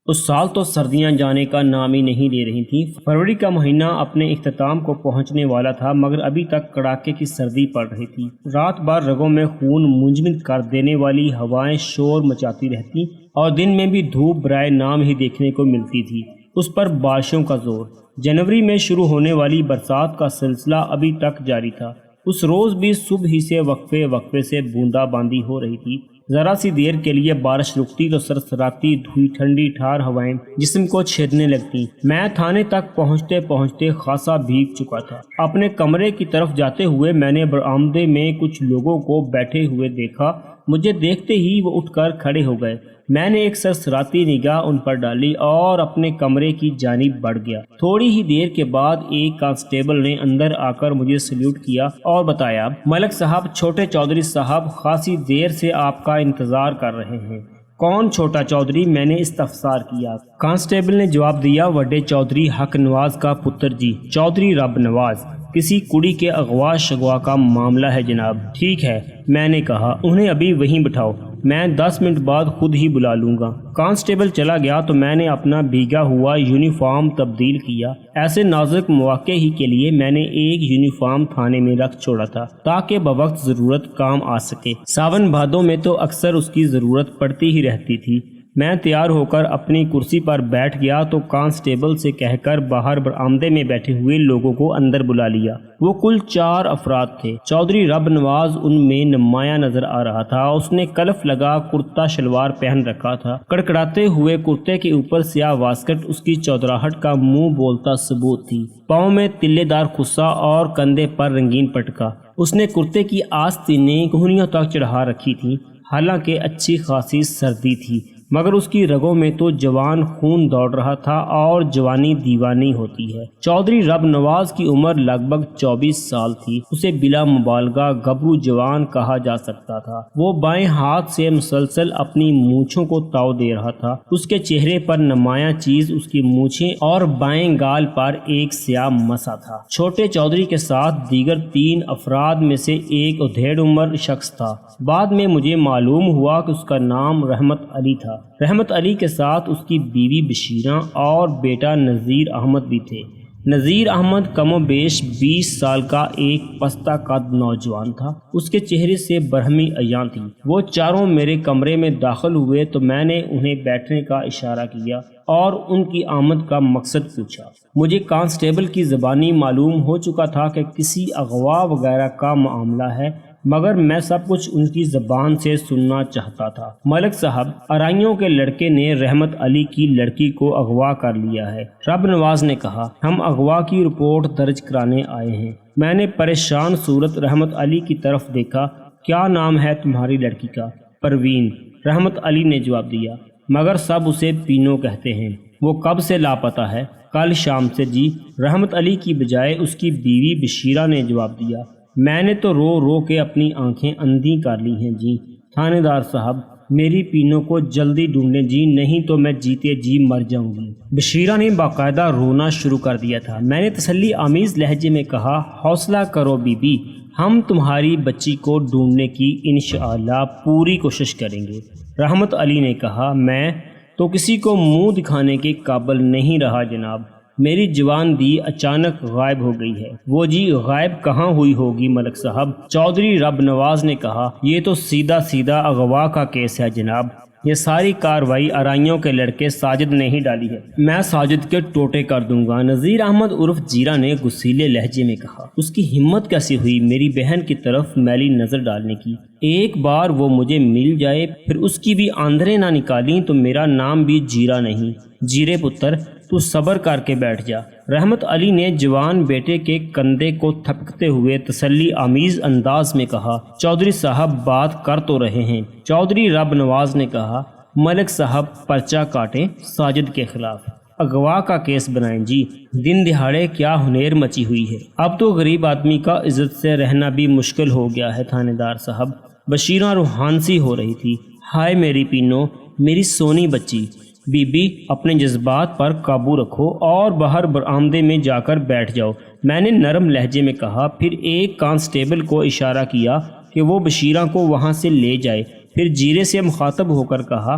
اس سال تو سردیاں جانے کا نام ہی نہیں لے رہی تھیں۔ فروری کا مہینہ اپنے اختتام کو پہنچنے والا تھا، مگر ابھی تک کڑاکے کی سردی پڑ رہی تھی۔ رات بھر رگوں میں خون منجمد کر دینے والی ہوائیں شور مچاتی رہتی اور دن میں بھی دھوپ برائے نام ہی دیکھنے کو ملتی تھی۔ اس پر بارشوں کا زور۔ جنوری میں شروع ہونے والی برسات کا سلسلہ ابھی تک جاری تھا۔ اس روز بھی صبح ہی سے وقفے وقفے سے بوندا باندی ہو رہی تھی۔ ذرا سی دیر کے لیے بارش رکتی تو سرسراتی دھوئی ٹھنڈی ٹھار ہوائیں جسم کو چھیدنے لگتی۔ میں تھانے تک پہنچتے پہنچتے خاصا بھیگ چکا تھا۔ اپنے کمرے کی طرف جاتے ہوئے میں نے برآمدے میں کچھ لوگوں کو بیٹھے ہوئے دیکھا۔ مجھے دیکھتے ہی وہ اٹھ کر کھڑے ہو گئے۔ میں نے ایک سرسراتی نگاہ ان پر ڈالی اور اپنے کمرے کی جانب بڑھ گیا۔ تھوڑی ہی دیر کے بعد ایک کانسٹیبل نے اندر آ کر مجھے سلیوٹ کیا اور بتایا، ملک صاحب، چھوٹے چودھری صاحب خاصی دیر سے آپ کا انتظار کر رہے ہیں۔ کون چھوٹا چودھری؟ میں نے استفسار کیا۔ کانسٹیبل نے جواب دیا، وڈے چودھری حق نواز کا پتر جی، چودھری رب نواز۔ کسی کڑی کے اغوا شغوا کا معاملہ ہے جناب۔ ٹھیک ہے، میں نے کہا، انہیں ابھی وہیں بٹھاؤ، میں 10 منٹ بعد خود ہی بلا لوں گا۔ کانسٹیبل چلا گیا تو میں نے اپنا بھیگا ہوا یونیفارم تبدیل کیا۔ ایسے نازک مواقع ہی کے لیے میں نے ایک یونیفارم تھانے میں رکھ چھوڑا تھا تاکہ بوقت ضرورت کام آ سکے۔ ساون بھادوں میں تو اکثر اس کی ضرورت پڑتی ہی رہتی تھی۔ میں تیار ہو کر اپنی کرسی پر بیٹھ گیا تو کانسٹیبل سے کہہ کر باہر برآمدے میں بیٹھے ہوئے لوگوں کو اندر بلا لیا۔ وہ کل 4 افراد تھے۔ چودھری رب نواز ان میں نمایاں نظر آ رہا تھا۔ اس نے کلف لگا کرتا شلوار پہن رکھا تھا۔ کڑکڑاتے ہوئے کرتے کے اوپر سیاہ واسکٹ اس کی چودراہٹ کا منہ بولتا ثبوت تھی۔ پاؤں میں تلے دار خصا اور کندھے پر رنگین پٹکا۔ اس نے کرتے کی آستینیں کوہنیوں تک چڑھا رکھی تھیں۔ حالانکہ اچھی خاصی سردی تھی، مگر اس کی رگوں میں تو جوان خون دوڑ رہا تھا اور جوانی دیوانی ہوتی ہے۔ چودھری رب نواز کی عمر لگ بھگ 24 سال تھی۔ اسے بلا مبالغہ گبرو جوان کہا جا سکتا تھا۔ وہ بائیں ہاتھ سے مسلسل اپنی مونچھوں کو تاؤ دے رہا تھا۔ اس کے چہرے پر نمایاں چیز اس کی مونچھیں اور بائیں گال پر ایک سیاہ مسا تھا۔ چھوٹے چودھری کے ساتھ دیگر 3 افراد میں سے ایک ادھیڑ عمر شخص تھا۔ بعد میں مجھے معلوم ہوا کہ اس کا نام رحمت علی تھا۔ رحمت علی کے ساتھ اس کی بیوی بشیرہ اور بیٹا نذیر احمد بھی تھے۔ نذیر احمد کم و بیش 20 سال کا ایک پستہ قد نوجوان تھا۔ اس کے چہرے سے برہمی عیاں تھی۔ وہ چاروں میرے کمرے میں داخل ہوئے تو میں نے انہیں بیٹھنے کا اشارہ کیا اور ان کی آمد کا مقصد پوچھا۔ مجھے کانسٹیبل کی زبانی معلوم ہو چکا تھا کہ کسی اغوا وغیرہ کا معاملہ ہے، مگر میں سب کچھ ان کی زبان سے سننا چاہتا تھا۔ ملک صاحب، ارائیوں کے لڑکے نے رحمت علی کی لڑکی کو اغوا کر لیا ہے، رب نواز نے کہا۔ ہم اغوا کی رپورٹ درج کرانے آئے ہیں۔ میں نے پریشان صورت رحمت علی کی طرف دیکھا۔ کیا نام ہے تمہاری لڑکی کا؟ پروین، رحمت علی نے جواب دیا، مگر سب اسے پینو کہتے ہیں۔ وہ کب سے لاپتہ ہے؟ کل شام سے جی، رحمت علی کی بجائے اس کی بیوی بشیرہ نے جواب دیا۔ میں نے تو رو رو کے اپنی آنکھیں اندھی کر لی ہیں جی۔ تھانے دار صاحب، میری پینوں کو جلدی ڈھونڈیں جی، نہیں تو میں جیتے جی مر جاؤں گی۔ بشیرہ نے باقاعدہ رونا شروع کر دیا تھا۔ میں نے تسلی آمیز لہجے میں کہا، حوصلہ کرو بی بی، ہم تمہاری بچی کو ڈھونڈنے کی انشاءاللہ پوری کوشش کریں گے۔ رحمت علی نے کہا، میں تو کسی کو منہ دکھانے کے قابل نہیں رہا جناب۔ میری جوان دی اچانک غائب ہو گئی ہے۔ وہ جی، غائب کہاں ہوئی ہوگی ملک صاحب؟ چودھری رب نواز نے کہا، یہ تو سیدھا اغوا کا کیس ہے جناب۔ یہ ساری کاروائی ارائیوں کے لڑکے ساجد نے ہی ڈالی ہے۔ میں ساجد کے ٹوٹے کر دوں گا، نذیر احمد عرف جیرہ نے غصیلے لہجے میں کہا۔ اس کی ہمت کیسی ہوئی میری بہن کی طرف میلی نظر ڈالنے کی؟ ایک بار وہ مجھے مل جائے، پھر اس کی بھی آندریں نہ نکالیں تو میرا نام بھی جیرہ نہیں۔ جیرے پتر، تو صبر کر کے بیٹھ جا۔ رحمت علی نے جوان بیٹے کے کندھے کو تھپکتے ہوئے تسلی آمیز انداز میں کہا، چودھری صاحب بات کر تو رہے ہیں۔ چودھری رب نواز نے کہا، ملک صاحب پرچہ کاٹیں ساجد کے خلاف، اغوا کا کیس بنائیں جی۔ دن دہاڑے کیا ہنیر مچی ہوئی ہے، اب تو غریب آدمی کا عزت سے رہنا بھی مشکل ہو گیا ہے تھانے دار صاحب۔ بشیرہ روحانسی ہو رہی تھی۔ ہائے میری پینو، میری سونی بچی۔ بی بی، اپنے جذبات پر قابو رکھو اور باہر برآمدے میں جا کر بیٹھ جاؤ، میں نے نرم لہجے میں کہا۔ پھر ایک کانسٹیبل کو اشارہ کیا کہ وہ بشیرہ کو وہاں سے لے جائے۔ پھر جیرے سے مخاطب ہو کر کہا،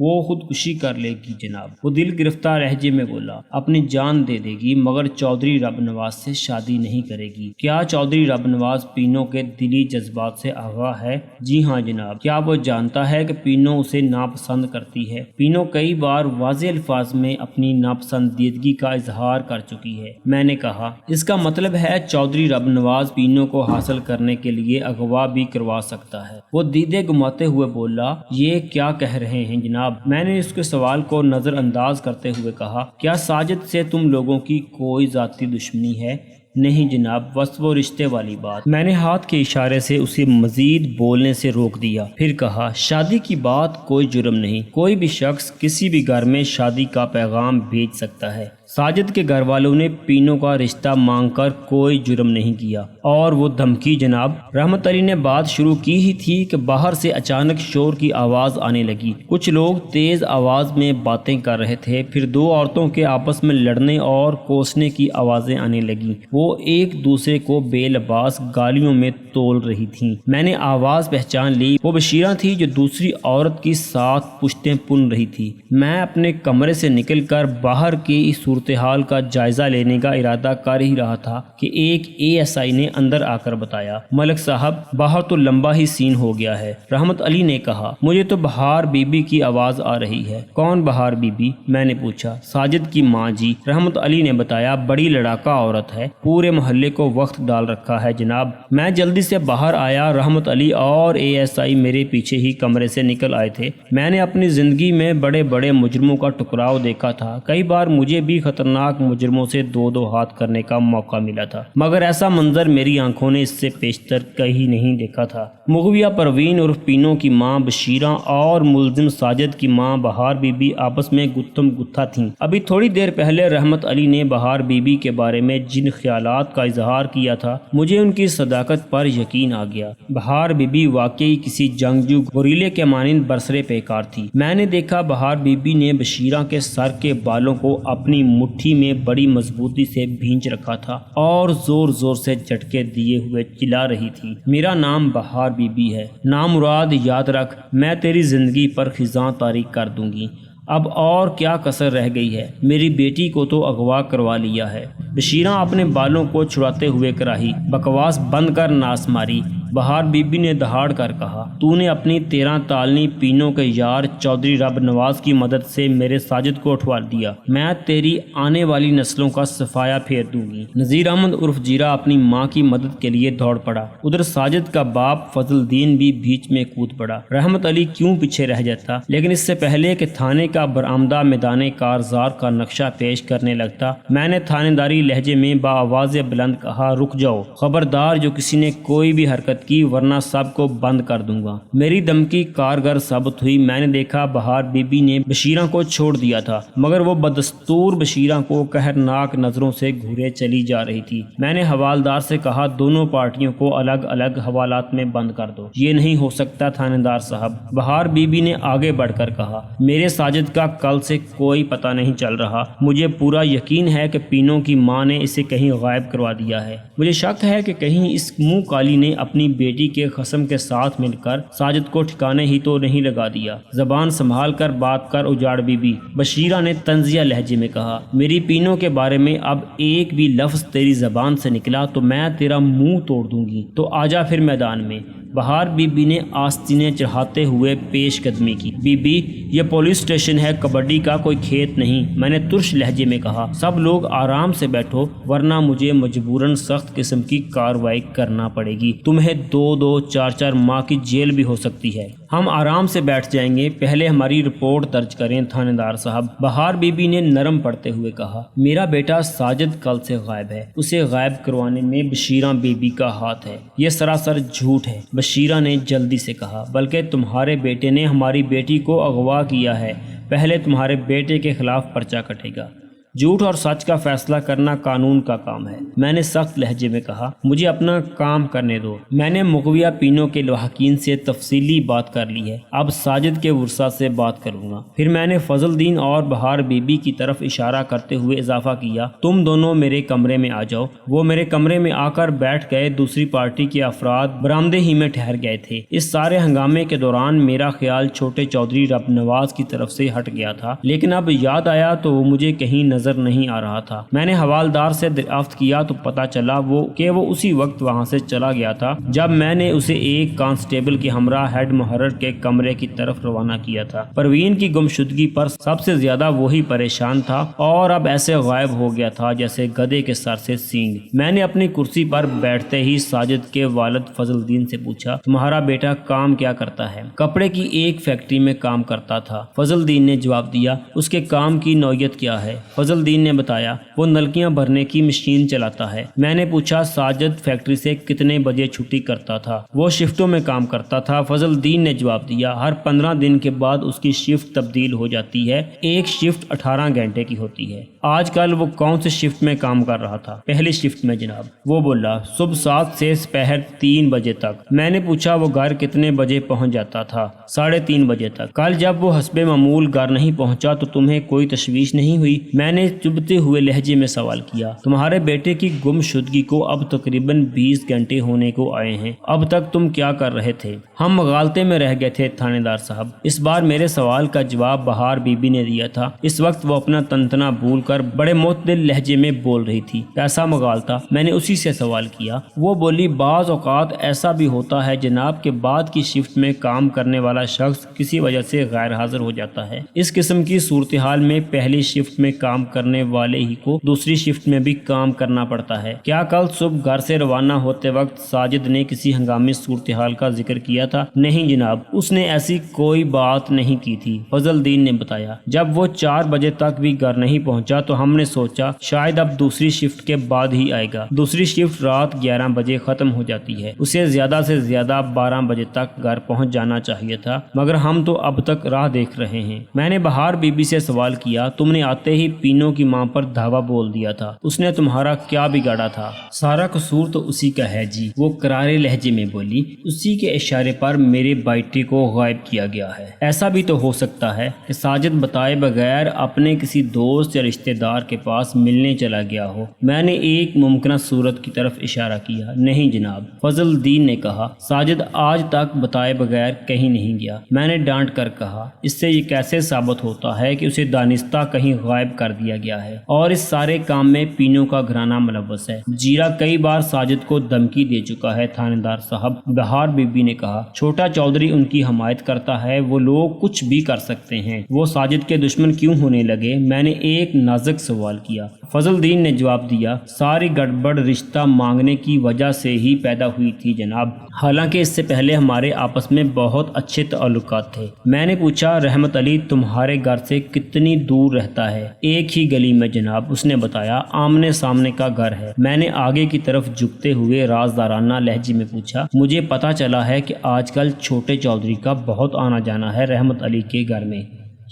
وہ خودکشی کر لے گی جناب، وہ دل گرفتہ لہجے میں بولا۔ اپنی جان دے دے گی مگر چودھری رب نواز سے شادی نہیں کرے گی۔ کیا چودھری رب نواز پینو کے دلی جذبات سے آگاہ ہے؟ جی ہاں جناب۔ کیا وہ جانتا ہے کہ پینو اسے ناپسند کرتی ہے؟ پینو کئی بار واضح الفاظ میں اپنی ناپسندیدگی کا اظہار کر چکی ہے۔ میں نے کہا اس کا مطلب ہے چودھری رب نواز پینو کو حاصل کرنے کے لیے اغوا بھی کروا سکتا ہے۔ وہ دیدے گماتے ہوئے بولا، یہ کیا کہہ رہے ہیں جناب؟ میں نے اس کے سوال کو نظر انداز کرتے ہوئے کہا، کیا ساجد سے تم لوگوں کی کوئی ذاتی دشمنی ہے؟ نہیں جناب، بس وہ رشتے والی بات۔ میں نے ہاتھ کے اشارے سے اسے مزید بولنے سے روک دیا، پھر کہا، شادی کی بات کوئی جرم نہیں، کوئی بھی شخص کسی بھی گھر میں شادی کا پیغام بھیج سکتا ہے۔ ساجد کے گھر والوں نے پینو کا رشتہ مانگ کر کوئی جرم نہیں کیا۔ اور وہ دھمکی جناب؟ رحمت علی نے بات شروع کی ہی تھی کہ باہر سے اچانک شور کی آواز آنے لگی۔ کچھ لوگ تیز آواز میں باتیں کر رہے تھے، پھر دو عورتوں کے آپس میں لڑنے اور کوسنے کی آوازیں آنے لگیں۔ وہ ایک دوسرے کو بے لباس گالیوں میں تول رہی تھیں۔ میں نے آواز پہچان لی، وہ بشیرہ تھی جو دوسری عورت کی ساتھ پشتیں پن رہی تھی۔ میں اپنے کمرے سے نکل کر باہر کی صورتحال کا جائزہ لینے کا ارادہ کر ہی رہا تھا کہ ایک ASI نے اندر آ کر بتایا، ملک صاحب باہر تو لمبا ہی سین ہو گیا ہے۔ رحمت علی نے کہا، مجھے تو بہار بی بی کی آواز آ رہی ہے۔ کون بہار بی بی؟ میں نے پوچھا۔ ساجد کی ماں جی، رحمت علی نے بتایا، بڑی لڑاکا عورت ہے، پورے محلے کو وقت ڈال رکھا ہے جناب۔ میں جلدی سے باہر آیا، رحمت علی اور ASI میرے پیچھے ہی کمرے سے نکل آئے تھے۔ میں نے اپنی زندگی میں بڑے بڑے مجرموں کا ٹکراؤ دیکھا تھا، کئی بار مجھے بھی خطرناک مجرموں سے دو ہاتھ کرنے کا موقع ملا تھا، مگر ایسا منظر میری آنکھوں نے اس سے پیشتر کہیں نہیں دیکھا تھا۔ مغویہ پروین عرف پینو کی ماں بشیرہ اور ملزم ساجد کی ماں بہار بی بی آپس میں گتھم گتھا تھیں۔ ابھی تھوڑی دیر پہلے رحمت علی نے بہار بی بی کے بارے میں جن خیالات کا اظہار کیا تھا، مجھے ان کی صداقت پر یقین آ گیا۔ بہار بی بی واقعی کسی جنگجو گوریلے کے مانند برسرے پیکار تھی۔ میں نے دیکھا بہار بی بی نے بشیرہ کے سر کے بالوں کو اپنی مٹھی میں بڑی مضبوطی سے بھینچ رکھا تھا اور زور زور سے جھٹکے دیے ہوئے چلا رہی تھی، میرا نام بہار بی بی ہے، نامراد یاد رکھ، میں تیری زندگی پر خزاں طاری کر دوں گی۔ اب اور کیا کسر رہ گئی ہے؟ میری بیٹی کو تو اغوا کروا لیا ہے۔ بشیرہ اپنے بالوں کو چھڑاتے ہوئے کراہی، بکواس بند کر ناس ماری۔ بہار بی بی نے دہاڑ کر کہا، تو نے اپنی 13 تالنی پینو کے یار چودھری رب نواز کی مدد سے میرے ساجد کو اٹھوا دیا، میں تیری آنے والی نسلوں کا صفایا پھیر دوں گی۔ نذیر احمد عرف جیرہ اپنی ماں کی مدد کے لیے دوڑ پڑا، ادھر ساجد کا باپ فضل الدین بھی بیچ میں کود پڑا۔ رحمت علی کیوں پیچھے رہ جاتا، لیکن اس سے پہلے کہ تھانے کا برآمدہ میدان کارزار کا نقشہ پیش کرنے لگتا، میں نے تھانے داری لہجے میں بآواز بلند کہا، رک جاؤ، خبردار جو کسی نے کوئی بھی حرکت کی ورنہ سب کو بند کر دوں گا۔ میری دھمکی کارگر ثابت ہوئی۔ میں نے دیکھا بہار بی بی نے بشیرہ کو چھوڑ دیا تھا، مگر وہ بدستور بشیرہ کو قہرناک نظروں سے گھورے چلی جا رہی تھی۔ میں نے حوالدار سے کہا، دونوں پارٹیوں کو الگ الگ حوالات میں بند کر دو۔ یہ نہیں ہو سکتا تھانے دار صاحب، بہار بی بی نے آگے بڑھ کر کہا، میرے ساجد کا کل سے کوئی پتہ نہیں چل رہا، مجھے پورا یقین ہے کہ پینو کی ماں نے اسے کہیں غائب کروا دیا ہے۔ مجھے شک ہے کہ کہیں اس منہ کالی نے اپنی بیٹی کے خصم کے ساتھ مل کر ساجد کو ٹھکانے ہی تو نہیں لگا دیا۔ زبان سنبھال کر بات کر اجاڑ بی بی، بشیرہ نے طنزیہ لہجے میں کہا، میری پینو کے بارے میں اب ایک بھی لفظ تیری زبان سے نکلا تو میں تیرا منہ توڑ دوں گی، تو آجا پھر میدان میں۔ بہار بی بی نے آستینیں چڑھاتے ہوئے پیش قدمی کی۔ بی بی، یہ پولیس اسٹیشن ہے، کبڈی کا کوئی کھیت نہیں، میں نے ترش لہجے میں کہا۔ سب لوگ آرام سے بیٹھو ورنہ مجھے مجبوراً سخت قسم کی کارروائی کرنا پڑے گی، تمہیں 2 4 ماہ کی جیل بھی ہو سکتی ہے۔ ہم آرام سے بیٹھ جائیں گے، پہلے ہماری رپورٹ درج کریں تھانے دار صاحب، بہار بی بی نے نرم پڑتے ہوئے کہا۔ میرا بیٹا ساجد کل سے غائب ہے، اسے غائب کروانے میں بشیرہ بی بی کا ہاتھ ہے، یہ سراسر جھوٹ ہے، بشیرہ نے جلدی سے کہا، بلکہ تمہارے بیٹے نے ہماری بیٹی کو اغوا کیا ہے، پہلے تمہارے بیٹے کے خلاف پرچہ کٹے گا۔ جھوٹ اور سچ کا فیصلہ کرنا قانون کا کام ہے، میں نے سخت لہجے میں کہا۔ مجھے اپنا کام کرنے دو۔ میں نے مغویہ پینوں کے لواحقین سے تفصیلی بات کر لی ہے، اب ساجد کے ورثاء سے بات کروں گا۔ پھر میں نے فضل الدین اور بہار بی بی کی طرف اشارہ کرتے ہوئے اضافہ کیا، تم دونوں میرے کمرے میں آ جاؤ۔ وہ میرے کمرے میں آ کر بیٹھ گئے۔ دوسری پارٹی کے افراد برآمدے ہی میں ٹھہر گئے تھے۔ اس سارے ہنگامے کے دوران میرا خیال چھوٹے چودھری رب نواز کی طرف سے ہٹ گیا تھا، لیکن اب یاد آیا تو وہ مجھے کہیں نظر نہیں آ رہا تھا۔ میں نے حوالدار سے دریافت کیا تو پتہ چلا وہ اسی وقت وہاں سے چلا گیا تھا جب میں نے اسے ایک کانسٹیبل کے ہمراہ ہیڈ محرر کے کمرے کی طرف روانہ کیا تھا۔ پروین کی گمشدگی پر سب سے زیادہ وہی پریشان تھا اور اب ایسے غائب ہو گیا تھا جیسے گدھے کے سر سے سینگ۔ میں نے اپنی کرسی پر بیٹھتے ہی ساجد کے والد فضل الدین سے پوچھا، تمہارا بیٹا کام کیا کرتا ہے؟ کپڑے کی ایک فیکٹری میں کام کرتا تھا، فضل الدین نے جواب دیا۔ اس کے کام کی نوعیت کیا ہے؟ فضل الدین نے بتایا، وہ نلکیاں بھرنے کی مشین چلاتا ہے۔ میں نے پوچھا، ساجد فیکٹری سے کتنے بجے چھٹی کرتا تھا؟ وہ شفٹوں میں کام کرتا تھا، فضل الدین نے جواب دیا۔ ہر 15 دن کے بعد اس کی شفٹ تبدیل ہو جاتی ہے، ایک شفٹ 18 گھنٹے کی ہوتی ہے۔ آج کل وہ کون سی شفٹ میں کام کر رہا تھا؟ پہلی شفٹ میں جناب۔ وہ بولا، صبح 7 سے دوپہر 3 بجے تک۔ میں نے پوچھا، وہ گھر کتنے بجے پہنچ جاتا تھا؟ 3:30 بجے تک۔ کل جب وہ حسب معمول گھر نہیں پہنچا تو تمہیں کوئی تشویش نہیں ہوئی؟ میں نے چبھتے ہوئے لہجے میں سوال کیا۔ تمہارے بیٹے کی گم شدگی کو اب تقریباً 20 گھنٹے ہونے کو آئے ہیں، اب تک تم کیا کر رہے تھے؟ ہم مغالطے میں رہ گئے تھے تھانے دار صاحب۔ اس بار میرے سوال کا جواب بہار بی بی نے دیا تھا۔ اس وقت وہ اپنا تنتنا بھول کر بڑے معتدل لہجے میں بول رہی تھی۔ کیسا مغالطہ؟ میں نے اسی سے سوال کیا۔ وہ بولی، بعض اوقات ایسا بھی ہوتا ہے جناب کہ بعد کی شفٹ میں کام کرنے والا شخص کسی وجہ سے غیر حاضر ہو جاتا ہے۔ اس قسم کی صورتحال میں پہلی شفٹ میں کام کرنے والے ہی کو دوسری شفٹ میں بھی کام کرنا پڑتا ہے۔ کیا کل صبح گھر سے روانہ ہوتے وقت ساجد نے کسی ہنگامی صورتحال کا ذکر کیا تھا؟ نہیں جناب، اس نے ایسی کوئی بات نہیں کی تھی، فضل الدین نے بتایا۔ جب وہ 4 بجے تک بھی گھر نہیں پہنچا تو ہم نے سوچا شاید اب دوسری شفٹ کے بعد ہی آئے گا۔ دوسری شفٹ رات 11 بجے ختم ہو جاتی ہے، اسے زیادہ سے زیادہ 12 بجے تک گھر پہنچ جانا چاہیے تھا، مگر ہم تو اب تک راہ دیکھ رہے ہیں۔ میں نے بہار بی بی سے سوال کیا، تم نے آتے ہی پینوں کی ماں پر دھاوا بول دیا تھا، اس نے تمہارا کیا بگاڑا تھا؟ سارا قصور تو اسی کا ہے جی، وہ کرارے لہجے میں بولی۔ اسی کے اشارے پر میرے بیٹے کو غائب کیا گیا ہے۔ ایسا بھی تو ہو سکتا ہے کہ ساجد بتائے بغیر اپنے کسی دوست یا رشتہ دار کے پاس ملنے چلا گیا ہو۔ میں نے ایک ممکنہ صورت کی طرف اشارہ کیا۔ نہیں جناب، فضل الدین نے کہا، ساجد آج تک بتائے بغیر کہیں نہیں گیا۔ میں نے ڈانٹ کر کہا، اس سے یہ کیسے ثابت ہوتا ہے کہ اسے دانستہ کہیں غائب کر دیا گیا ہے اور اس سارے کام میں پینوں کا گھرانہ ملوث ہے؟ جیرا کئی بار ساجد کو دھمکی دے چکا ہے تھانے دار صاحب، بہار بی بی نے کہا۔ چھوٹا چودھری ان کی حمایت کرتا ہے، وہ لوگ کچھ بھی کر سکتے ہیں، وہ ساجد کے دشمن کیوں ہونے لگے؟ میں نے ایک نازک سوال کیا۔ فضل الدین نے جواب دیا، ساری گڑبڑ رشتہ مانگنے کی وجہ سے ہی پیدا ہوئی تھی جناب، حالانکہ اس سے پہلے ہمارے آپس میں بہت اچھے تعلقات تھے۔ میں نے پوچھا، رحمت علی تمہارے گھر سے کتنی دور رہتا ہے؟ ایک ہی گلی میں جناب، اس نے بتایا، آمنے سامنے کا گھر ہے۔ میں نے آگے کی طرف جھکتے ہوئے رازدارانہ لہجے میں پوچھا، مجھے پتا چلا ہے کہ آج کل چھوٹے چودھری کا بہت آنا جانا ہے رحمت علی کے گھر میں۔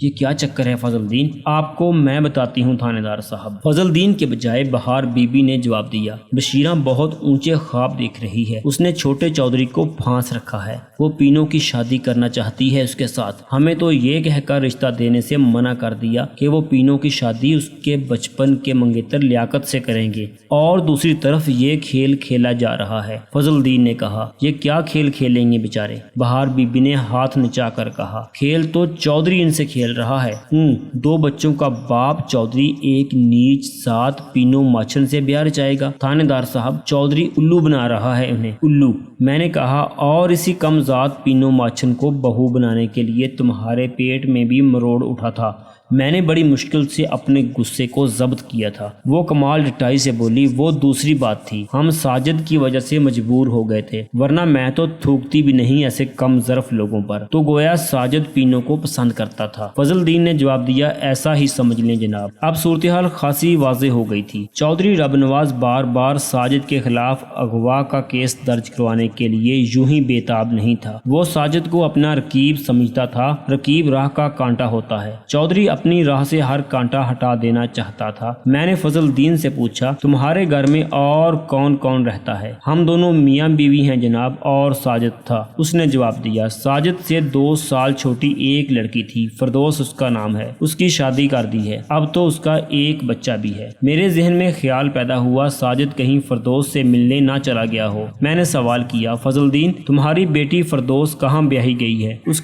یہ کیا چکر ہے فضل الدین؟ آپ کو میں بتاتی ہوں تھانے دار صاحب، فضل الدین کے بجائے بہار بی بی نے جواب دیا۔ بشیرہ بہت اونچے خواب دیکھ رہی ہے، اس نے چھوٹے چودھری کو پھانس رکھا ہے، وہ پینوں کی شادی کرنا چاہتی ہے اس کے ساتھ۔ ہمیں تو یہ کہہ کر رشتہ دینے سے منع کر دیا کہ وہ پینوں کی شادی اس کے بچپن کے منگیتر لیاقت سے کریں گے، اور دوسری طرف یہ کھیل کھیلا جا رہا ہے۔ فضل الدین نے کہا، یہ کیا کھیل کھیلیں گے بیچارے؟ بہار بی بی نے ہاتھ نچا کر کہا، کھیل تو چودھری ان سے کھیل رہا ہے۔ 2 بچوں کا باپ چودھری ایک نیچ ساتھ پینوں ماچھن سے بیاہ رچائے گا؟ تھانے دار صاحب، چودھری الو بنا رہا ہے انہیں، الو۔ میں نے کہا، اور اسی کم ذات پینوں ماچھن کو بہو بنانے کے لیے تمہارے پیٹ میں بھی مروڑ اٹھا تھا۔ میں نے بڑی مشکل سے اپنے غصے کو ضبط کیا تھا۔ وہ کمال ڈٹائی سے بولی، وہ دوسری بات تھی، ہم ساجد کی وجہ سے مجبور ہو گئے تھے، ورنہ میں تو تھوکتی بھی نہیں ایسے کم ظرف لوگوں پر۔ تو گویا ساجد پینوں کو پسند کرتا تھا۔ فضل الدین نے جواب دیا، ایسا ہی سمجھ لیں جناب۔ اب صورتحال خاصی واضح ہو گئی تھی۔ چودھری رب نواز بار بار ساجد کے خلاف اغوا کا کیس درج کروانے کے لیے یوں ہی بےتاب نہیں تھا۔ وہ ساجد کو اپنا رقیب سمجھتا تھا، رقیب راہ کا کانٹا ہوتا ہے۔ چودھری اپنی راہ سے ہر کانٹا ہٹا دینا چاہتا تھا۔ میں نے فضل الدین سے پوچھا تمہارے گھر میں اور کون کون رہتا ہے؟ ہم دونوں میاں بیوی ہیں جناب، اور ساجد تھا۔ اس نے جواب دیا۔ ساجد سے 2 سال چھوٹی ایک لڑکی تھی، فردوس اس کا نام ہے، اس کی شادی کر دی ہے، اب تو اس کا ایک بچہ بھی ہے۔ میرے ذہن میں خیال پیدا ہوا ساجد کہیں فردوس سے ملنے نہ چلا گیا ہو۔ میں نے سوال کیا فضل الدین تمہاری بیٹی فردوس کہاں بیاہی گئی ہے؟ اس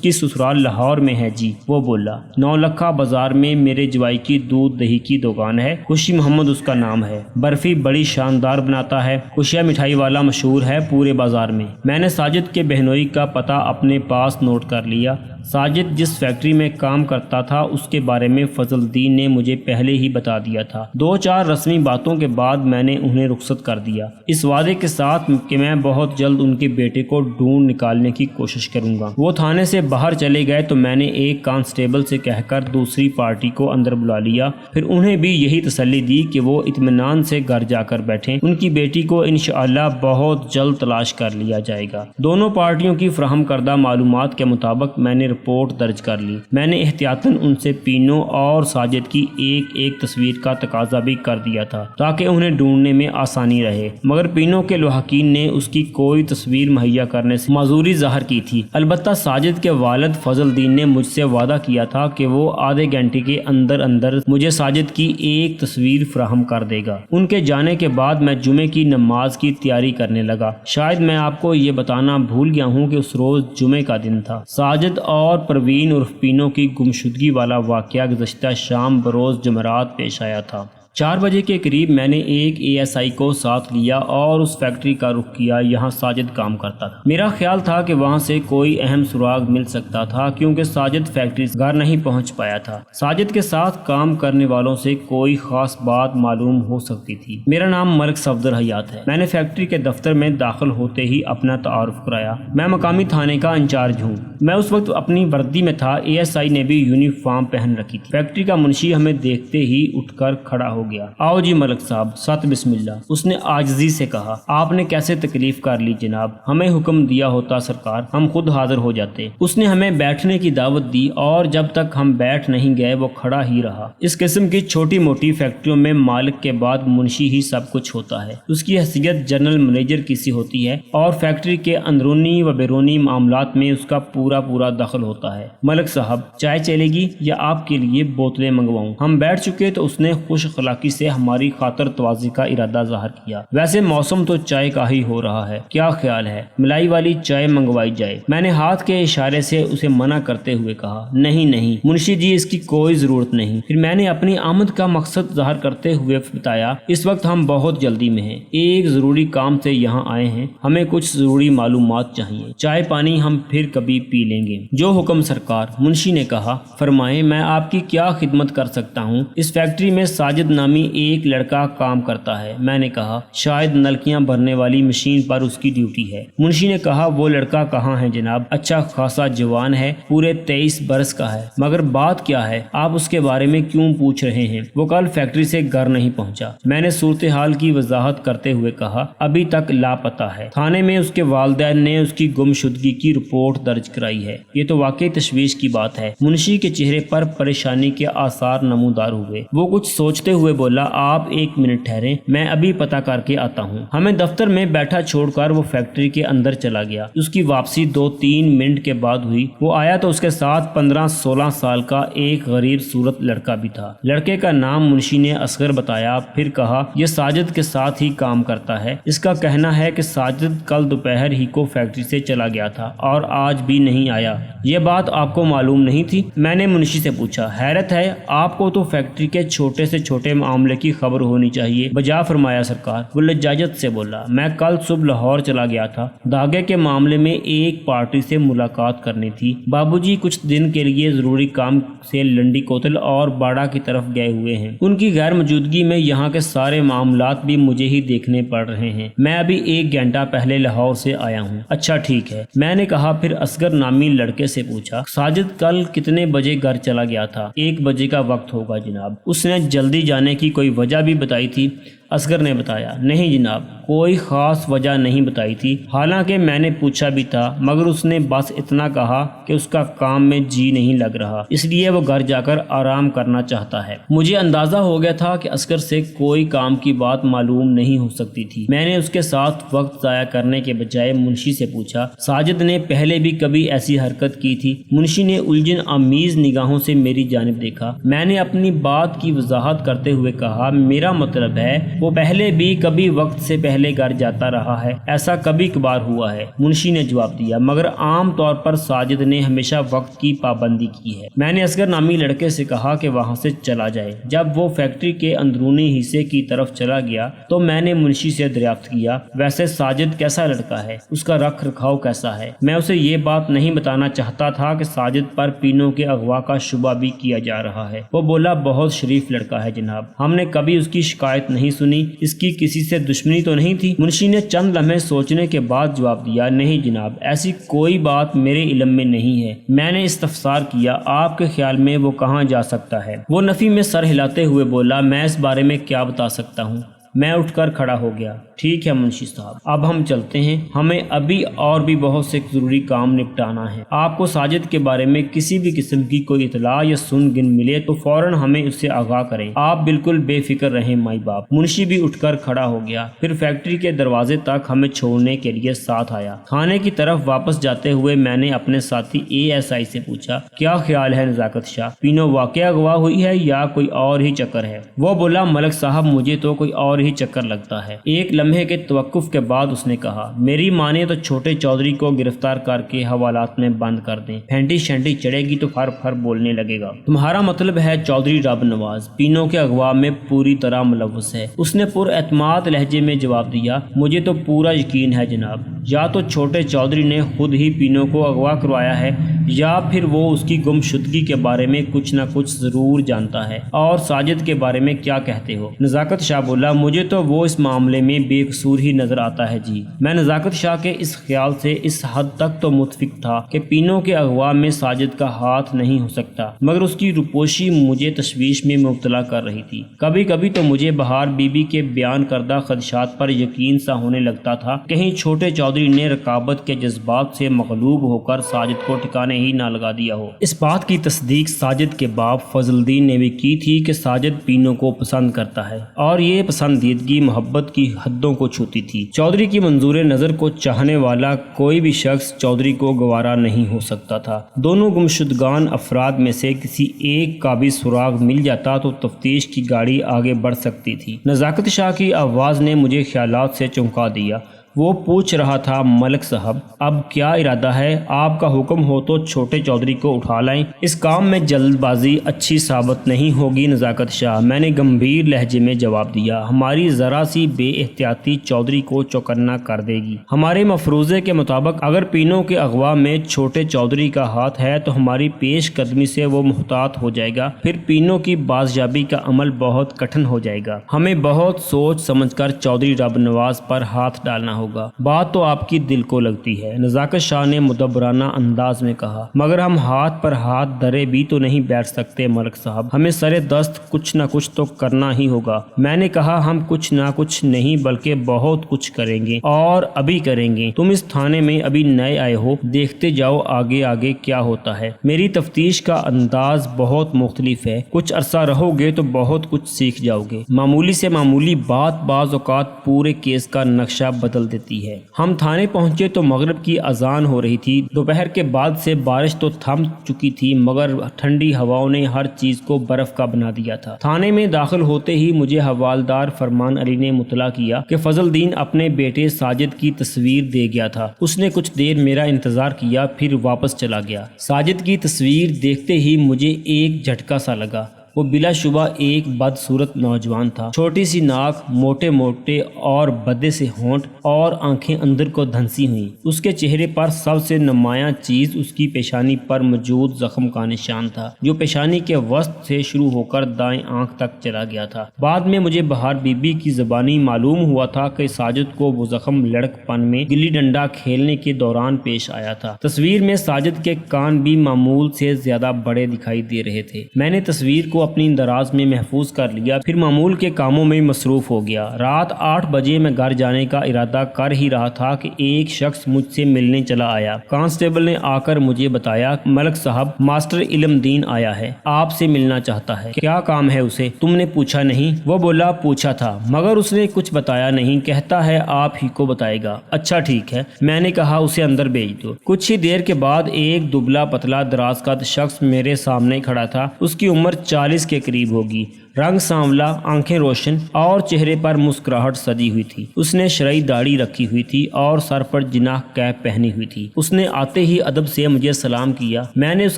کی سسرال لاہور میں ہے جی، وہ بولا۔ 9 لکھا بازار میں میرے جوائی کی دودھ دہی کی دکان ہے، خوشی محمد اس کا نام ہے، برفی بڑی شاندار بناتا ہے، خوشیاں مٹھائی والا مشہور ہے پورے بازار میں۔ میں نے ساجد کے بہنوئی کا پتہ اپنے پاس نوٹ کر لیا۔ ساجد جس فیکٹری میں کام کرتا تھا اس کے بارے میں فضل الدین نے مجھے پہلے ہی بتا دیا تھا۔ 2-4 رسمی باتوں کے بعد میں نے انہیں رخصت کر دیا، اس وعدے کے ساتھ کہ میں بہت جلد ان کے بیٹے کو ڈھونڈ نکالنے کی کوشش کروں گا۔ وہ تھانے سے باہر چلے گئے تو میں نے ایک کانسٹیبل سے کہہ کر دوسری پارٹی کو اندر بلا لیا، پھر انہیں بھی یہی تسلی دی کہ وہ اطمینان سے گھر جا کر بیٹھیں، ان کی بیٹی کو انشاءاللہ بہت جلد تلاش کر لیا جائے گا۔ دونوں پارٹیوں کی فراہم کردہ معلومات کے مطابق میں نے رپورٹ درج کر لی۔ میں نے احتیاطاً ان سے پینو اور ساجد کی ایک تصویر کا تقاضا بھی کر دیا تھا تاکہ انہیں ڈھونڈنے میں آسانی رہے، مگر پینو کے لوحاقین نے اس کی کوئی تصویر مہیا کرنے سے معذوری ظاہر کی تھی۔ البتہ ساجد کے والد فضل الدین نے مجھ سے وعدہ کیا تھا کہ وہ آدھے گھنٹے کے اندر مجھے ساجد کی ایک تصویر فراہم کر دے گا۔ ان کے جانے کے بعد میں جمعے کی نماز کی تیاری کرنے لگا۔ شاید میں آپ کو یہ بتانا بھول گیا ہوں کہ اس روز جمعے کا دن تھا۔ ساجد اور پروین عرف پینو کی گمشدگی والا واقعہ گزشتہ شام بروز جمعرات پیش آیا تھا۔ 4 بجے کے قریب میں نے ایک ASI کو ساتھ لیا اور اس فیکٹری کا رخ کیا یہاں ساجد کام کرتا تھا۔ میرا خیال تھا کہ وہاں سے کوئی اہم سراغ مل سکتا تھا کیونکہ ساجد فیکٹری سے گھر نہیں پہنچ پایا تھا۔ ساجد کے ساتھ کام کرنے والوں سے کوئی خاص بات معلوم ہو سکتی تھی۔ میرا نام ملک صفدر حیات ہے۔ میں نے فیکٹری کے دفتر میں داخل ہوتے ہی اپنا تعارف کرایا۔ میں مقامی تھانے کا انچارج ہوں۔ میں اس وقت اپنی وردی میں تھا۔ ASI نے بھی یونیفارم پہن رکھی تھی۔ فیکٹری کا منشی ہمیں دیکھتے ہی اٹھ کر کھڑا ہو گیا۔ آؤ جی ملک صاحب، ست بسم اللہ، اس نے عاجزی سے کہا۔ آپ نے کیسے تکلیف کر لی جناب؟ ہمیں حکم دیا ہوتا سرکار، ہم خود حاضر ہو جاتے۔ اس نے ہمیں بیٹھنے کی دعوت دی اور جب تک ہم بیٹھ نہیں گئے وہ کھڑا ہی رہا۔ اس قسم کی چھوٹی موٹی فیکٹریوں میں مالک کے بعد منشی ہی سب کچھ ہوتا ہے۔ اس کی حیثیت جنرل مینیجر کی سی ہوتی ہے اور فیکٹری کے اندرونی و بیرونی معاملات میں اس کا پورا دخل ہوتا ہے۔ ملک صاحب چائے چلے گی یا آپ کے لیے بوتلیں منگواؤں؟ ہم بیٹھ چکے تو اس نے خوش اخلاقی سے ہماری خاطر توازی کا ارادہ ظاہر کیا۔ ویسے موسم تو چائے کا ہی ہو رہا ہے، کیا خیال ہے ملائی والی چائے منگوائی جائے؟ میں نے ہاتھ کے اشارے سے اسے منع کرتے ہوئے کہا، نہیں منشی جی، اس کی کوئی ضرورت نہیں۔ پھر میں نے اپنی آمد کا مقصد ظاہر کرتے ہوئے بتایا، اس وقت ہم بہت جلدی میں ہیں، ایک ضروری کام سے یہاں آئے ہیں، ہمیں کچھ ضروری معلومات چاہیے، چائے پانی ہم پھر کبھی پی لیں گے۔ جو حکم سرکار، منشی نے کہا۔ فرمائیں میں آپ کی کیا خدمت کر سکتا ہوں؟ اس فیکٹری میں ساجد نامی ایک لڑکا کام کرتا ہے۔ میں نے کہا، شاید نلکیاں بھرنے والی مشین پر اس کی ڈیوٹی ہے۔ منشی نے کہا، وہ لڑکا کہاں ہے جناب؟ اچھا خاصا جوان ہے، پورے 23 برس کا ہے، مگر بات کیا ہے؟ آپ اس کے بارے میں کیوں پوچھ رہے ہیں؟ وہ کل فیکٹری سے گھر نہیں پہنچا۔ میں نے صورتحال کی وضاحت کرتے ہوئے کہا، ابھی تک لاپتہ ہے۔ تھانے میں اس کے والدین نے اس کی گمشدگی کی رپورٹ درج کرائی ہے۔ یہ تو واقعی تشویش کی بات ہے۔ منشی کے چہرے پر پریشانی کے آثار نمودار ہوئے۔ وہ کچھ سوچتے ہوئے بولا، آپ 1 منٹ ٹھہریں، میں ابھی پتہ کر کے آتا ہوں۔ ہمیں دفتر میں بیٹھا چھوڑ کر وہ فیکٹری کے اندر چلا گیا۔ اس کی واپسی 2-3 منٹ کے بعد ہوئی۔ وہ آیا تو اس کے ساتھ 15-16 سال کا ایک غریب صورت لڑکا بھی تھا۔ لڑکے کا نام منشی نے اصغر بتایا، پھر کہا، یہ ساجد کے ساتھ ہی کام کرتا ہے۔ اس کا کہنا ہے کہ ساجد کل دوپہر ہی کو فیکٹری سے چلا گیا تھا اور آج بھی نہیں آیا۔ یہ بات آپ کو معلوم نہیں تھی؟ میں نے منشی سے پوچھا۔ حیرت ہے، آپ کو تو فیکٹری کے چھوٹے سے چھوٹے معاملے کی خبر ہونی چاہیے۔ بجا فرمایا سرکار۔ وہ لجاجت سے بولا، میں کل صبح لاہور چلا گیا تھا، دھاگے کے معاملے میں ایک پارٹی سے ملاقات کرنی تھی۔ بابو جی کچھ دن کے لیے ضروری کام سے لنڈی کوتل اور باڑہ کی طرف گئے ہوئے ہیں۔ ان کی غیر موجودگی میں یہاں کے سارے معاملات بھی مجھے ہی دیکھنے پڑ رہے ہیں۔ میں ابھی 1 گھنٹہ پہلے لاہور سے آیا ہوں۔ اچھا ٹھیک ہے، میں نے کہا۔ پھر اصغر نامی لڑکے سے پوچھا، ساجد کل کتنے بجے گھر چلا گیا تھا؟ 1 بجے کا وقت ہوگا جناب، اس نے جلدی جانے جانے کی کوئی وجہ بھی بتائی تھی؟ اصغر نے بتایا، نہیں جناب، کوئی خاص وجہ نہیں بتائی تھی، حالانکہ میں نے پوچھا بھی تھا، مگر اس نے بس اتنا کہا کہ اس کا کام میں جی نہیں لگ رہا، اس لیے وہ گھر جا کر آرام کرنا چاہتا ہے۔ مجھے اندازہ ہو گیا تھا کہ اصغر سے کوئی کام کی بات معلوم نہیں ہو سکتی تھی۔ میں نے اس کے ساتھ وقت ضائع کرنے کے بجائے منشی سے پوچھا، ساجد نے پہلے بھی کبھی ایسی حرکت کی تھی؟ منشی نے الجھن آمیز نگاہوں سے میری جانب دیکھا۔ میں نے اپنی بات کی وضاحت کرتے ہوئے کہا، میرا مطلب ہے وہ پہلے بھی کبھی وقت سے پہلے گھر جاتا رہا ہے، ایسا کبھی کبھار ہوا ہے۔ منشی نے جواب دیا، مگر عام طور پر ساجد نے ہمیشہ وقت کی پابندی کی ہے۔ میں نے اصغر نامی لڑکے سے کہا کہ وہاں سے چلا جائے۔ جب وہ فیکٹری کے اندرونی حصے کی طرف چلا گیا تو میں نے منشی سے دریافت کیا، ویسے ساجد کیسا لڑکا ہے، اس کا رکھ رکھاؤ کیسا ہے؟ میں اسے یہ بات نہیں بتانا چاہتا تھا کہ ساجد پر پینوں کے اغوا کا شبہ بھی کیا جا رہا ہے۔ وہ بولا، بہت شریف لڑکا ہے جناب، ہم نے کبھی اس کی شکایت نہیں سنی، اس کی کسی سے دشمنی تو نہیں تھی؟ منشی نے چند لمحے سوچنے کے بعد جواب دیا، نہیں جناب، ایسی کوئی بات میرے علم میں نہیں ہے۔ میں نے استفسار کیا، آپ کے خیال میں وہ کہاں جا سکتا ہے؟ وہ نفی میں سر ہلاتے ہوئے بولا، میں اس بارے میں کیا بتا سکتا ہوں؟ میں اٹھ کر کھڑا ہو گیا، ٹھیک ہے منشی صاحب، اب ہم چلتے ہیں، ہمیں ابھی اور بھی بہت سے ضروری کام نپٹانا ہے۔ آپ کو ساجد کے بارے میں کسی بھی قسم کی کوئی اطلاع یا سن گن ملے تو فوراً ہمیں اس سے آگاہ کریں، آپ بالکل بے فکر رہیں مائی باپ۔ منشی بھی اٹھ کر کھڑا ہو گیا، پھر فیکٹری کے دروازے تک ہمیں چھوڑنے کے لیے ساتھ آیا۔ تھانے کی طرف واپس جاتے ہوئے میں نے اپنے ساتھی ASI سے پوچھا، کیا خیال ہے نزاکت شاہ، پینو واقعہ اغوا ہوئی ہے یا کوئی اور ہی چکر ہے؟ وہ بولا، ملک صاحب مجھے تو کوئی اور ہی چکر لگتا ہے۔ ایک لمحے کے توقف کے بعد اس نے کہا، میری مانے تو چھوٹے چودھری کو گرفتار کر کے حوالات میں بند کر دیں، پھینٹی شینٹی چڑھے گی تو پھر پھر بولنے لگے گا۔ تمہارا مطلب ہے چودھری رب نواز پینوں کے اغوا میں پوری طرح ملوث ہے؟ اس نے پر اعتماد لہجے میں جواب دیا، مجھے تو پورا یقین ہے جناب، یا تو چھوٹے چودھری نے خود ہی پینوں کو اغوا کروایا ہے یا پھر وہ اس کی گمشدگی کے بارے میں کچھ نہ کچھ ضرور جانتا ہے۔ اور ساجد کے بارے میں کیا کہتے ہو؟ نزاکت شاہ بولا، مجھے تو وہ اس معاملے میں بے قصور ہی نظر آتا ہے جی۔ میں نزاکت شاہ کے اس خیال سے اس حد تک تو متفق تھا کہ پینوں کے اغوا میں ساجد کا ہاتھ نہیں ہو سکتا، مگر اس کی روپوشی مجھے تشویش میں مبتلا کر رہی تھی۔ کبھی کبھی تو مجھے بہار بی بی کے بیان کردہ خدشات پر یقین سا ہونے لگتا تھا، کہیں چھوٹے چودھری نے رقابت کے جذبات سے مغلوب ہو کر ساجد کو ٹھکانے ہی نہ لگا دیا ہو۔ اس بات کی تصدیق ساجد کے باپ فضل الدین نے بھی کی تھی کہ ساجد پینوں کو پسند کرتا ہے، اور یہ پسندیدگی محبت کی حدوں کو چھوتی تھی۔ چودھری کی منظور نظر کو چاہنے والا کوئی بھی شخص چودھری کو گوارا نہیں ہو سکتا تھا۔ دونوں گمشدگان افراد میں سے کسی ایک کا بھی سراغ مل جاتا تو تفتیش کی گاڑی آگے بڑھ سکتی تھی۔ نزاکت شاہ کی آواز نے مجھے خیالات سے چونکا دیا۔ وہ پوچھ رہا تھا، ملک صاحب اب کیا ارادہ ہے؟ آپ کا حکم ہو تو چھوٹے چودھری کو اٹھا لائیں، اس کام میں جلد بازی اچھی ثابت نہیں ہوگی نزاکت شاہ، میں نے گمبھیر لہجے میں جواب دیا، ہماری ذرا سی بے احتیاطی چودھری کو چوکنا کر دے گی۔ ہمارے مفروضے کے مطابق اگر پینوں کے اغوا میں چھوٹے چودھری کا ہاتھ ہے تو ہماری پیش قدمی سے وہ محتاط ہو جائے گا، پھر پینوں کی بازیابی کا عمل بہت کٹھن ہو جائے گا۔ ہمیں بہت سوچ سمجھ کر چودھری رب نواز پر ہاتھ ڈالنا ہوگا۔ بات تو آپ کی دل کو لگتی ہے، نزاکت شاہ نے مدبرانہ انداز میں کہا، مگر ہم ہاتھ پر ہاتھ درے بھی تو نہیں بیٹھ سکتے ملک صاحب، ہمیں سرے دست کچھ نہ کچھ تو کرنا ہی ہوگا۔ میں نے کہا، ہم کچھ نہ کچھ نہیں بلکہ بہت کچھ کریں گے، اور ابھی کریں گے۔ تم اس تھانے میں ابھی نئے آئے ہو، دیکھتے جاؤ آگے آگے کیا ہوتا ہے۔ میری تفتیش کا انداز بہت مختلف ہے، کچھ عرصہ رہو گے تو بہت کچھ سیکھ جاؤ گے۔ معمولی سے معمولی بات بعض اوقات پورے کیس کا نقشہ بدل دیتی ہے۔ ہم تھانے پہنچے تو مغرب کی اذان ہو رہی تھی۔ دوپہر کے بعد سے بارش تو تھم چکی تھی، مگر ٹھنڈی ہواؤں نے ہر چیز کو برف کا بنا دیا تھا۔ تھانے میں داخل ہوتے ہی مجھے حوالدار فرمان علی نے مطلع کیا کہ فضل الدین اپنے بیٹے ساجد کی تصویر دے گیا تھا۔ اس نے کچھ دیر میرا انتظار کیا، پھر واپس چلا گیا۔ ساجد کی تصویر دیکھتے ہی مجھے ایک جھٹکا سا لگا۔ وہ بلا شبہ ایک بدصورت نوجوان تھا، چھوٹی سی ناک، موٹے موٹے اور بدے سے ہونٹ اور آنکھیں اندر کو دھنسی ہوئیں۔ اس کے چہرے پر سب سے نمایاں چیز اس کی پیشانی پر موجود زخم کا نشان تھا، جو پیشانی کے وسط سے شروع ہو کر دائیں آنکھ تک چلا گیا تھا۔ بعد میں مجھے بہار بی بی کی زبانی معلوم ہوا تھا کہ ساجد کو وہ زخم لڑک پن میں گلی ڈنڈا کھیلنے کے دوران پیش آیا تھا۔ تصویر میں ساجد کے کان بھی معمول سے زیادہ بڑے دکھائی دے رہے تھے۔ میں نے تصویر کو کو اپنی دراز میں محفوظ کر لیا، پھر معمول کے کاموں میں مصروف ہو گیا۔ رات 8 بجے میں گھر جانے کا ارادہ کر ہی رہا تھا کہ ایک شخص مجھ سے ملنے چلا آیا۔ کانسٹیبل نے آ کر مجھے بتایا، ملک صاحب، ماسٹر علم دین آیا ہے، آپ سے ملنا چاہتا ہے۔ کیا کام ہے اسے؟ تم نے پوچھا نہیں؟ وہ بولا پوچھا تھا، مگر اس نے کچھ بتایا نہیں، کہتا ہے آپ ہی کو بتائے گا۔ اچھا ٹھیک ہے، میں نے کہا اسے اندر بھیج دو۔ کچھ ہی دیر کے بعد ایک دبلا پتلا دراز قد شخص میرے سامنے کھڑا تھا۔ اس کی عمر 40 کے قریب ہوگی، رنگ سانولا، آنکھیں روشن اور چہرے پر مسکراہٹ سجی ہوئی تھی۔ اس نے شرعی داڑھی رکھی ہوئی تھی اور سر پر جناح کیپ پہنی ہوئی تھی۔ اس نے آتے ہی ادب سے مجھے سلام کیا۔ میں نے اس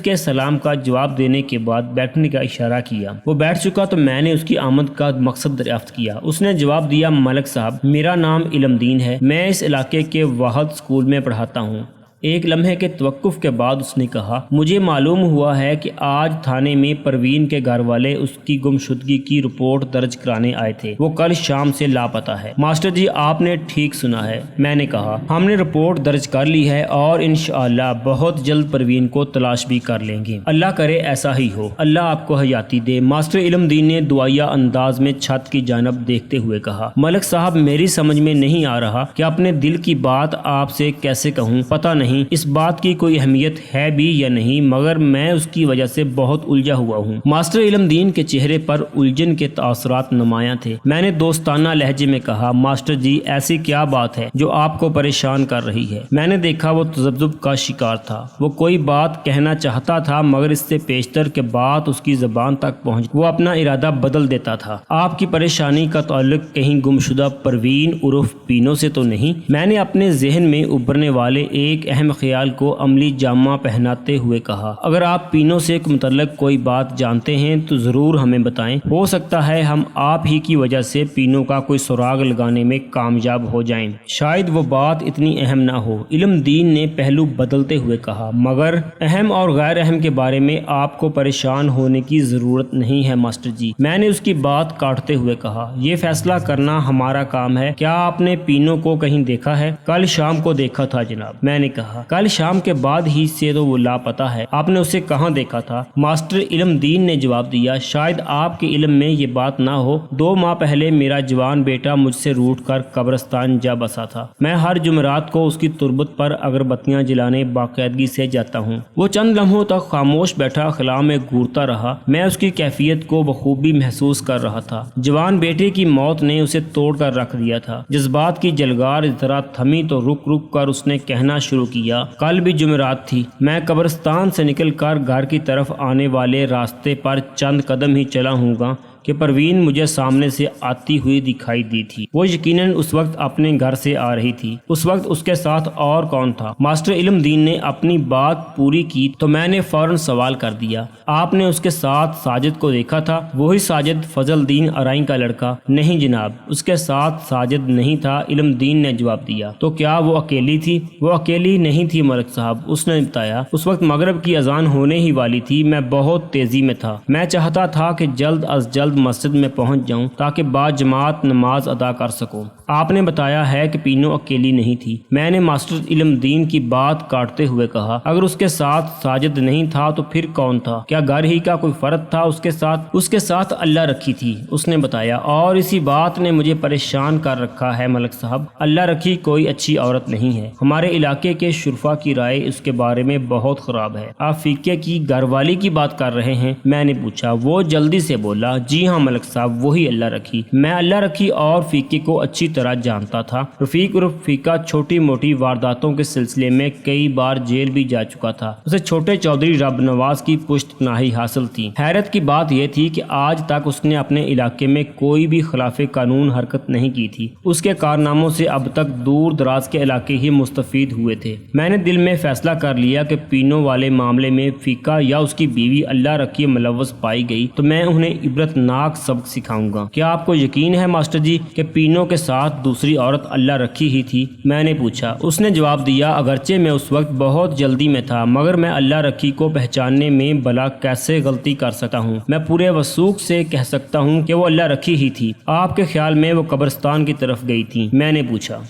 کے سلام کا جواب دینے کے بعد بیٹھنے کا اشارہ کیا۔ وہ بیٹھ چکا تو میں نے اس کی آمد کا مقصد دریافت کیا۔ اس نے جواب دیا، ملک صاحب، میرا نام علم دین ہے، میں اس علاقے کے واحد اسکول میں پڑھاتا ہوں۔ ایک لمحے کے توقف کے بعد اس نے کہا، مجھے معلوم ہوا ہے کہ آج تھانے میں پروین کے گھر والے اس کی گمشدگی کی رپورٹ درج کرانے آئے تھے۔ وہ کل شام سے لاپتہ ہے۔ ماسٹر جی، آپ نے ٹھیک سنا ہے، میں نے کہا، ہم نے رپورٹ درج کر لی ہے اور انشاءاللہ بہت جلد پروین کو تلاش بھی کر لیں گے۔ اللہ کرے ایسا ہی ہو، اللہ آپ کو حیاتی دے۔ ماسٹر علم دین نے دعائیہ انداز میں چھت کی جانب دیکھتے ہوئے کہا، ملک صاحب، میری سمجھ میں نہیں آ رہا کہ اپنے دل کی بات آپ سے کیسے کہوں۔ پتہ نہیں اس بات کی کوئی اہمیت ہے بھی یا نہیں، مگر میں اس کی وجہ سے بہت الجھا ہوا ہوں۔ ماسٹر علم دین کے چہرے پر الجھن کے تاثرات نمایاں تھے۔ میں نے دوستانہ لہجے میں کہا، ماسٹر جی، ایسی کیا بات ہے جو آپ کو پریشان کر رہی ہے؟ میں نے دیکھا وہ تذبذب کا شکار تھا۔ وہ کوئی بات کہنا چاہتا تھا مگر اس سے پیشتر کے بات اس کی زبان تک پہنچ وہ اپنا ارادہ بدل دیتا تھا۔ آپ کی پریشانی کا تعلق کہیں گمشدہ پروین عرف پینو سے تو نہیں؟ میں نے اپنے ذہن میں ابھرنے والے ایک اہم خیال کو عملی جامہ پہناتے ہوئے کہا، اگر آپ پینو سے متعلق کوئی بات جانتے ہیں تو ضرور ہمیں بتائیں، ہو سکتا ہے ہم آپ ہی کی وجہ سے پینو کا کوئی سراغ لگانے میں کامیاب ہو جائیں۔ شاید وہ بات اتنی اہم نہ ہو، علم دین نے پہلو بدلتے ہوئے کہا، مگر اہم اور غیر اہم کے بارے میں آپ کو پریشان ہونے کی ضرورت نہیں ہے ماسٹر جی۔ میں نے اس کی بات کاٹتے ہوئے کہا، یہ فیصلہ کرنا ہمارا کام ہے۔ کیا آپ نے پینو کو کہیں دیکھا ہے؟ کل شام کو دیکھا تھا جناب، میں نے کہا۔ کل شام کے بعد ہی سے تو وہ لاپتہ ہے، آپ نے اسے کہاں دیکھا تھا؟ ماسٹر علم دین نے جواب دیا، شاید آپ کے علم میں یہ بات نہ ہو، 2 ماہ پہلے میرا جوان بیٹا مجھ سے روٹ کر قبرستان جا بسا تھا۔ میں ہر جمعرات کو اس کی تربت پر اگربتیاں جلانے باقاعدگی سے جاتا ہوں۔ وہ چند لمحوں تک خاموش بیٹھا خلا میں گورتا رہا۔ میں اس کی کیفیت کو بخوبی محسوس کر رہا تھا۔ جوان بیٹے کی موت نے اسے توڑ کر رکھ دیا تھا۔ جذبات کی جلگار اس طرح تھمی تو رک رک کر اس نے کہنا شروع کیا، کل بھی جمعرات تھی، میں قبرستان سے نکل کر گھر کی طرف آنے والے راستے پر چند قدم ہی چلا ہوں گا کہ پروین مجھے سامنے سے آتی ہوئی دکھائی دی تھی۔ وہ یقیناً اس وقت اپنے گھر سے آ رہی تھی۔ اس وقت اس کے ساتھ اور کون تھا؟ ماسٹر علم دین نے اپنی بات پوری کی تو میں نے فوراً سوال کر دیا، آپ نے اس کے ساتھ ساجد کو دیکھا تھا؟ وہی ساجد، فضل دین ارائیں کا لڑکا؟ نہیں جناب، اس کے ساتھ ساجد نہیں تھا، علم دین نے جواب دیا۔ تو کیا وہ اکیلی تھی؟ وہ اکیلی نہیں تھی ملک صاحب، اس نے بتایا، اس وقت مغرب کی اذان ہونے ہی والی تھی۔ میں بہت تیزی میں تھا، میں چاہتا تھا کہ جلد از جلد مسجد میں پہنچ جاؤں تاکہ بعد جماعت نماز ادا کر سکوں۔ آپ نے بتایا ہے کہ پینو اکیلی نہیں تھی، میں نے ماسٹر علم دین کی بات کاٹتے ہوئے کہا، اگر اس کے ساتھ ساجد نہیں تھا تو پھر کون تھا؟ کیا گھر ہی کا کوئی فرد تھا اس کے ساتھ؟ اس کے ساتھ اللہ رکھی تھی، اس نے بتایا، اور اسی بات نے مجھے پریشان کر رکھا ہے ملک صاحب۔ اللہ رکھی کوئی اچھی عورت نہیں ہے، ہمارے علاقے کے شرفا کی رائے اس کے بارے میں بہت خراب ہے۔ آپ فیقے کی گھر والی کی بات کر رہے ہیں؟ میں نے پوچھا۔ وہ جلدی سے بولا، جی ہاں ملک صاحب، وہی اللہ رکھی۔ میں اللہ رکھی اور فیقے کو اچھی طرح جانتا تھا۔ رفیق عرف فیقہ چھوٹی موٹی وارداتوں کے سلسلے میں کئی بار جیل بھی جا چکا تھا۔ اسے چھوٹے چودھری رب نواز کی پشت پناہی حاصل تھی۔ حیرت کی بات یہ تھی کہ آج تک اس نے اپنے علاقے میں کوئی بھی خلاف قانون حرکت نہیں کی تھی۔ اس کے کارناموں سے اب تک دور دراز کے علاقے ہی مستفید ہوئے تھے۔ میں نے دل میں فیصلہ کر لیا کہ پینو والے معاملے میں فیقہ یا اس کی بیوی اللہ رکھی ملوث پائی گئی تو میں انہیں عبرت ناک سبق سکھاؤں گا۔ کیا آپ کو یقین ہے ماسٹر جی کہ پینو کے ساتھ دوسری عورت اللہ رکھی ہی تھی؟ میں نے پوچھا۔ اس نے جواب دیا، اگرچہ میں اس وقت بہت جلدی میں تھا مگر میں اللہ رکھی کو پہچاننے میں بلا کیسے غلطی کر سکتا ہوں؟ میں پورے وثوق سے کہہ سکتا ہوں کہ وہ اللہ رکھی ہی تھی۔ آپ کے خیال میں وہ قبرستان کی طرف گئی تھی؟ میں نے پوچھا۔